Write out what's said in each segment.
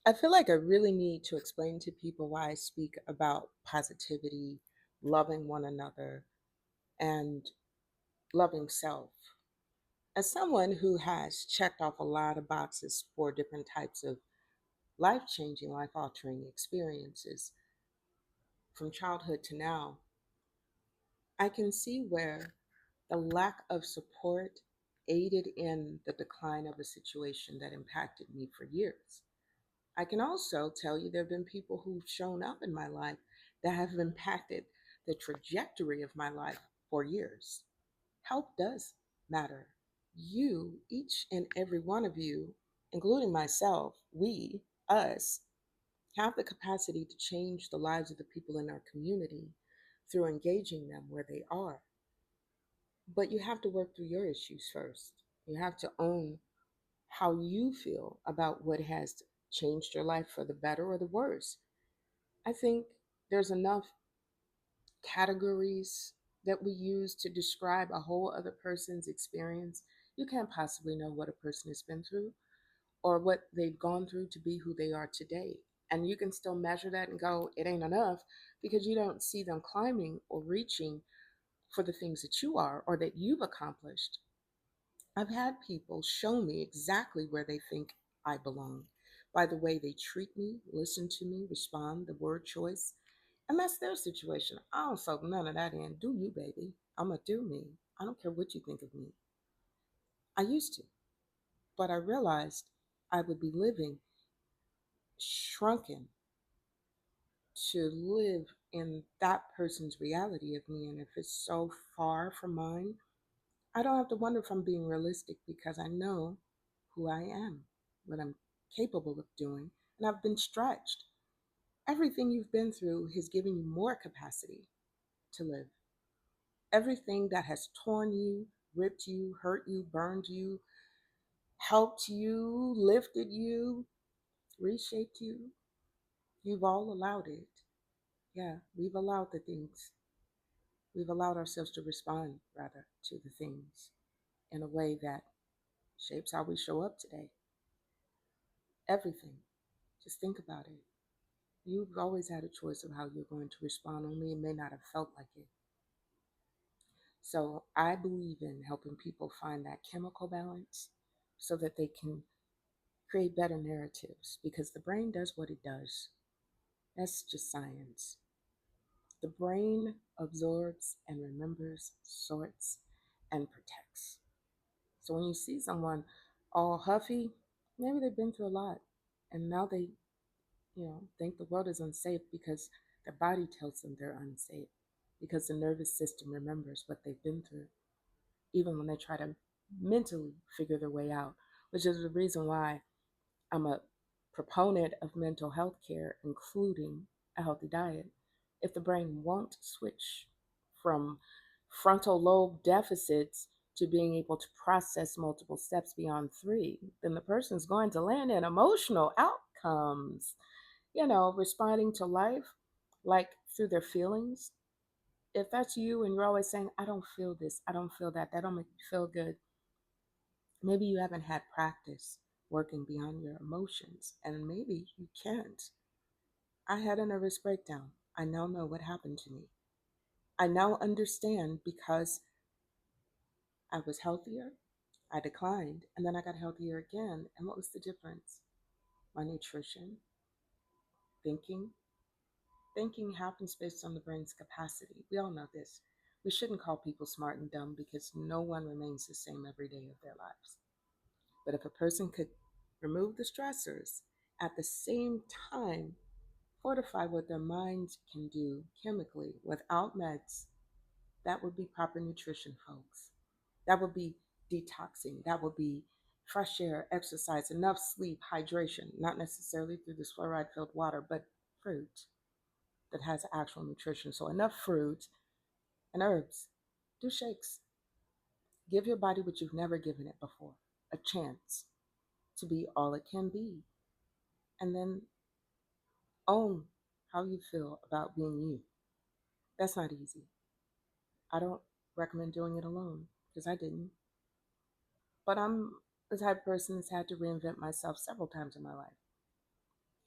I feel like I really need to explain to people why I speak about positivity, loving one another, and loving self. As someone who has checked off a lot of boxes for different types of life changing, life altering experiences from childhood to now, I can see where the lack of support aided in the decline of a situation that impacted me for years. I can also tell you there have been people who've shown up in my life that have impacted the trajectory of my life for years. Help does matter. You, each and every one of you, including myself, we, us, have the capacity to change the lives of the people in our community through engaging them where they are. But you have to work through your issues first. You have to own how you feel about what has changed your life for the better or the worse. I think there's enough categories that we use to describe a whole other person's experience. You can't possibly know what a person has been through or what they've gone through to be who they are today. And you can still measure that and go, it ain't enough because you don't see them climbing or reaching for the things that you are or that you've accomplished. I've had people show me exactly where they think I belong by the way they treat me, listen to me, respond, the word choice. And that's their situation. I don't soak none of that in. Do you, baby? I'm going to do me. I don't care what you think of me. I used to, but I realized I would be living shrunken to live in that person's reality of me. And if it's so far from mine, I don't have to wonder if I'm being realistic because I know who I am, what I'm capable of doing, and I've been stretched. Everything you've been through has given you more capacity to live. Everything that has torn you, ripped you, hurt you, burned you, helped you, lifted you, reshaped you, you've all allowed it. Yeah, we've allowed the things. We've allowed ourselves to respond, rather, to the things in a way that shapes how we show up today. Everything. Just think about it. You've always had a choice of how you're going to respond, only it may not have felt like it. So I believe in helping people find that chemical balance so that they can create better narratives because the brain does what it does. That's just science. The brain absorbs and remembers, sorts, and protects. So when you see someone all huffy, maybe they've been through a lot and now they, think the world is unsafe because their body tells them they're unsafe because the nervous system remembers what they've been through, even when they try to mentally figure their way out, which is the reason why I'm a proponent of mental health care, including a healthy diet. If the brain won't switch from frontal lobe deficits to being able to process multiple steps beyond three, then the person's going to land in emotional outcomes, responding to life like through their feelings. If that's you and you're always saying, I don't feel this, I don't feel that, that don't make me feel good, maybe you haven't had practice working beyond your emotions, and maybe you can't. I had a nervous breakdown. I now know what happened to me. I now understand because I was healthier, I declined, and then I got healthier again. And what was the difference? My nutrition, thinking. Thinking happens based on the brain's capacity. We all know this. We shouldn't call people smart and dumb because no one remains the same every day of their lives. But if a person could remove the stressors, at the same time fortify what their minds can do chemically without meds, that would be proper nutrition, folks. That would be detoxing. That would be fresh air, exercise, enough sleep, hydration, not necessarily through this fluoride filled water, but fruit that has actual nutrition. So enough fruit and herbs. Do shakes. Give your body what you've never given it before, a chance to be all it can be. And then own how you feel about being you. That's not easy. I don't recommend doing it alone because I didn't. But I'm the type of person that's had to reinvent myself several times in my life.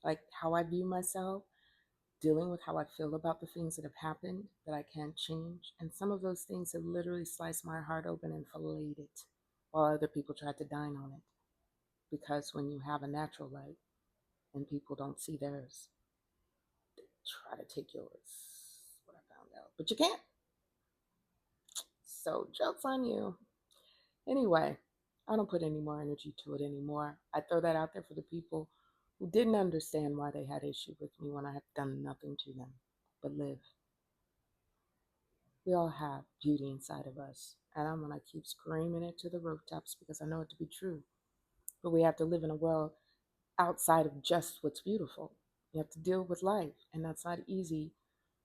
like how I view myself, dealing with how I feel about the things that have happened that I can't change. And some of those things have literally sliced my heart open and filleted it while other people tried to dine on it. Because when you have a natural light and people don't see theirs, they try to take yours. That's what I found out. But you can't. So joke's on you. Anyway, I don't put any more energy to it anymore. I throw that out there for the people who didn't understand why they had issue with me when I had done nothing to them but live. We all have beauty inside of us, and I'm gonna keep screaming it to the rooftops because I know it to be true. But we have to live in a world outside of just what's beautiful. You have to deal with life, and that's not easy.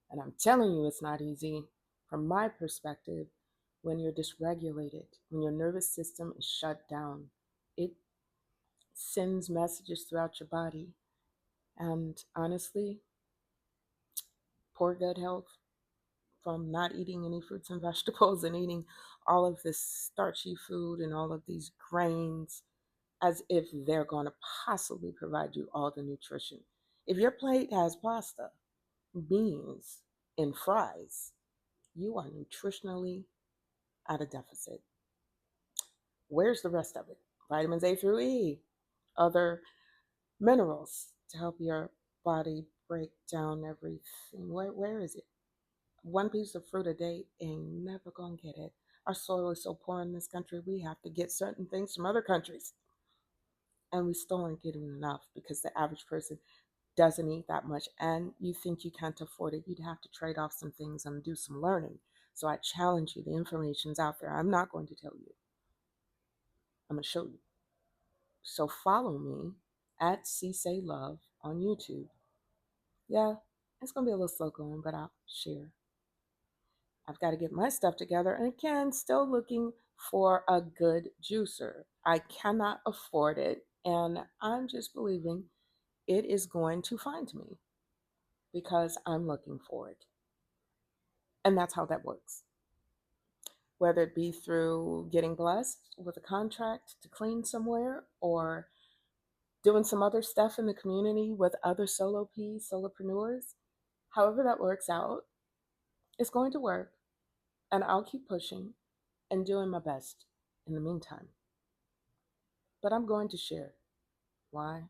And I'm telling you, it's not easy from my perspective when you're dysregulated, when your nervous system is shut down. It sends messages throughout your body. And honestly, poor gut health from not eating any fruits and vegetables and eating all of this starchy food and all of these grains as if they're going to possibly provide you all the nutrition. If your plate has pasta, beans, and fries, you are nutritionally at a deficit. Where's the rest of it? Vitamins A through E, other minerals to help your body break down everything. Where is it? One piece of fruit a day ain't never gonna get it. Our soil is so poor in this country, we have to get certain things from other countries. And we still aren't getting enough because the average person doesn't eat that much. And you think you can't afford it, you'd have to trade off some things and do some learning. So I challenge you, the information's out there. I'm not going to tell you, I'm gonna show you. So follow me at Cisse Love on YouTube. Yeah, it's gonna be a little slow going, but I'll share. I've got to get my stuff together, and again, still looking for a good juicer. I cannot afford it, and I'm just believing it is going to find me because I'm looking for it. And that's how that works. Whether it be through getting blessed with a contract to clean somewhere or doing some other stuff in the community with other solo Ps, solopreneurs, however that works out, it's going to work. And I'll keep pushing and doing my best in the meantime. But I'm going to share. Why?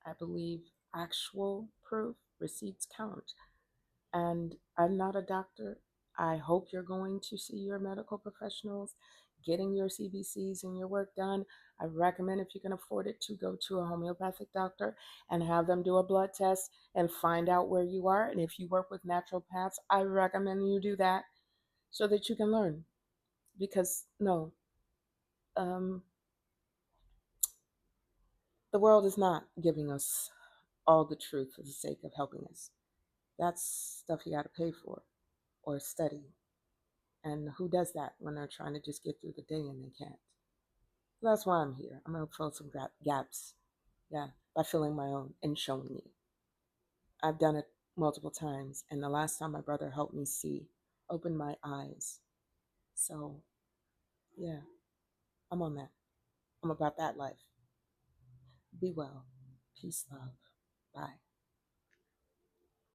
I believe actual proof, receipts count. And I'm not a doctor. I hope you're going to see your medical professionals, getting your CBCs and your work done. I recommend, if you can afford it, to go to a homeopathic doctor and have them do a blood test and find out where you are. And if you work with naturopaths, I recommend you do that so that you can learn. Because no, um, the world is not giving us all the truth for the sake of helping us. That's stuff you got to pay for or study. And who does that when they're trying to just get through the day and they can't? So that's why I'm here. I'm going to fill some gaps, yeah, by filling my own and showing you. I've done it multiple times. And the last time my brother helped me see, opened my eyes. So, yeah, I'm on that. I'm about that life. Be well. Peace, love. Bye.